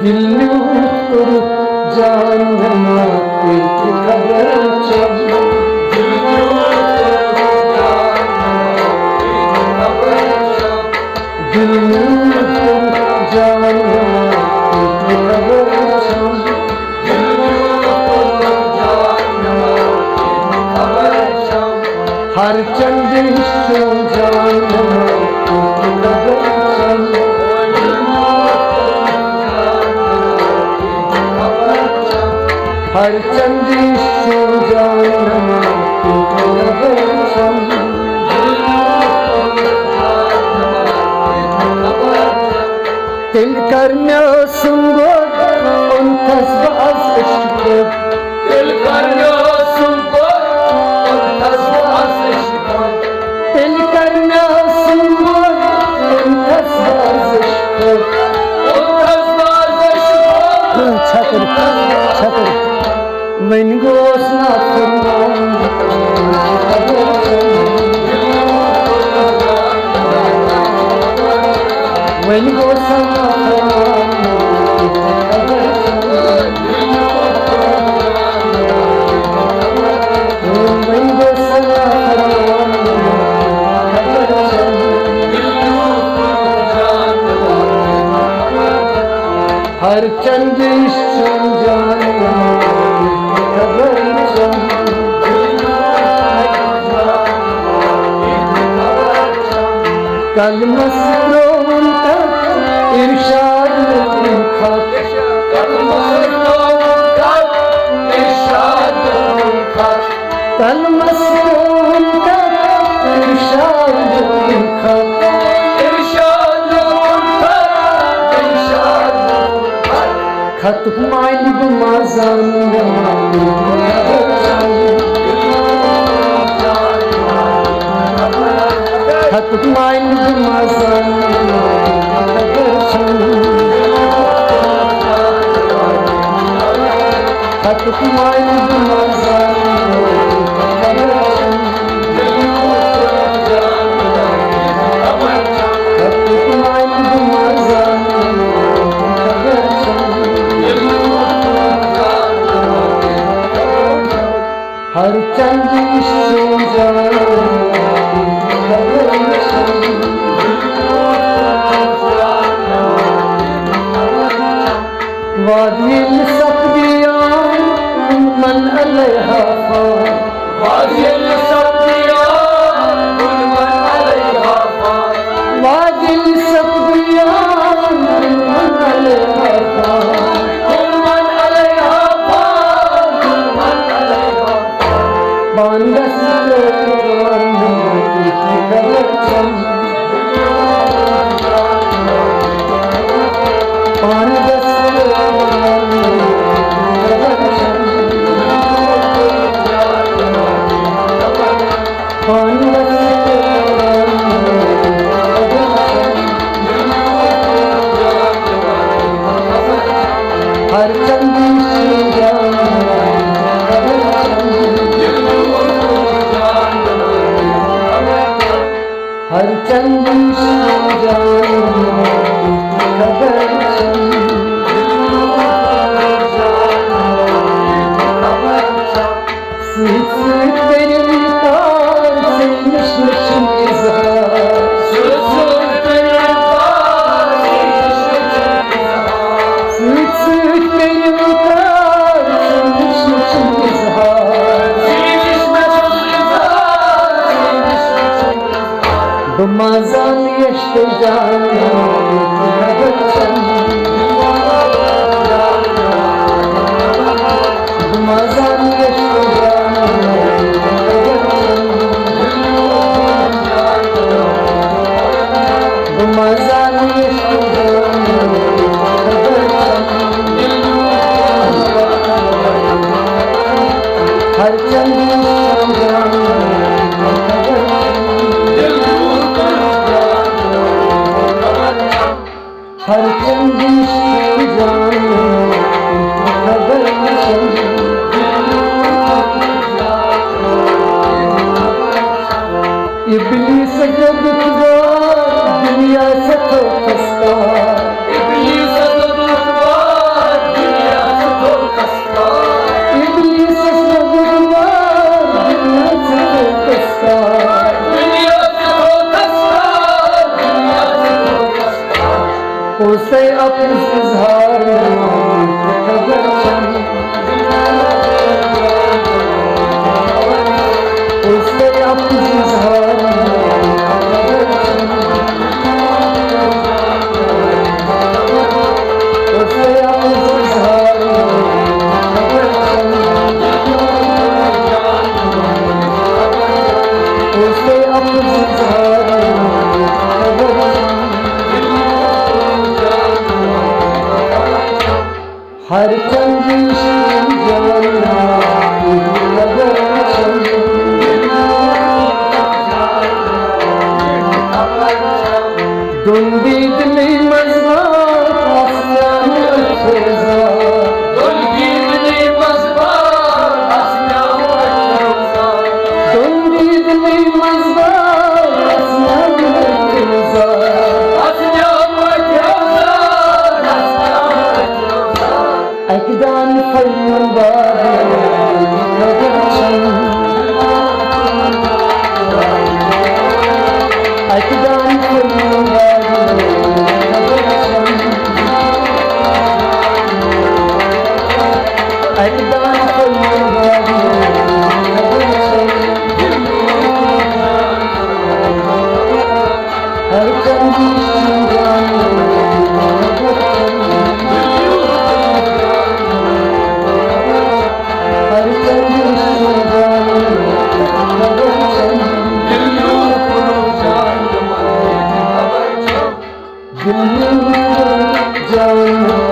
दिल्ली उतर जानना एक खबर चल दिल्ली उतर जानना एक खबर चल हर चंद सो जानना एक खबर चल हर चंद सो जानना एक खबर चल दिल करना सुंगो उन तस्बाज इश्क दिल करना सुंगो उन तस्बाज इश्क दिल करना सुंगो उन तस्बाज इश्क छतर छतर मन गोस ना फरमान मन गोस ना हर चंद सुन जानना खबर चल कल मसरूम तक इरशाद लिखा कल मसरूम तक इरशाद लिखा कल मसरूम तक इरशाद लिखा खत माइल बमाजान खत माइल बमाजान खत माइल बमाजान हर चंद सो जानना खबर चल वादिल सब्दियां मन अलैहा वादिल सब्दियां मन अलैहा वादिल सब्दियां मन अलैहा बांदस खबर चल बांदस खबर चल बांदस हर चंद सो जानना हर चंद सो जानना खबर चल स्वीट स्वीट तेरे तार से निश इज़हार स्वीट स्वीट तेरे तार से स्वीट स्वीट तेरे तार से निश इज़हार बमाजान यश्त जानना खबर चल बमाजान यश्त जानना बमाजान यश्त जानना खबर चल हर चंद सो जानना हर चंद सो जानना खबर चल इब्लीस जब दुश्वार दुनिया से तो खस्ता इब्लीस जब दुश्वार उसे अपने इजहार खबर चंद, उसे अपने इजहार खबर चंद, उसे अपने इजहार खबर चंद, उसे अपने इजहार खबर हर चंदी जाना खबर चंद, दुंदी दिली मजबूत आसमान खेजा, दुंदी दिली मजबूत आसमान खेजा, दुंदी दिली मजबूत आसमान खेजा, आसमान खेजा, अकदान फलम बाबा खबर चंद, अकदान फलम बाबा खबर चंद, अकदान फलम बाबा खबर चंद, हर चंदी जाना खबर चंद, हर चंदी जाना खबर चंद, दिल्ली जान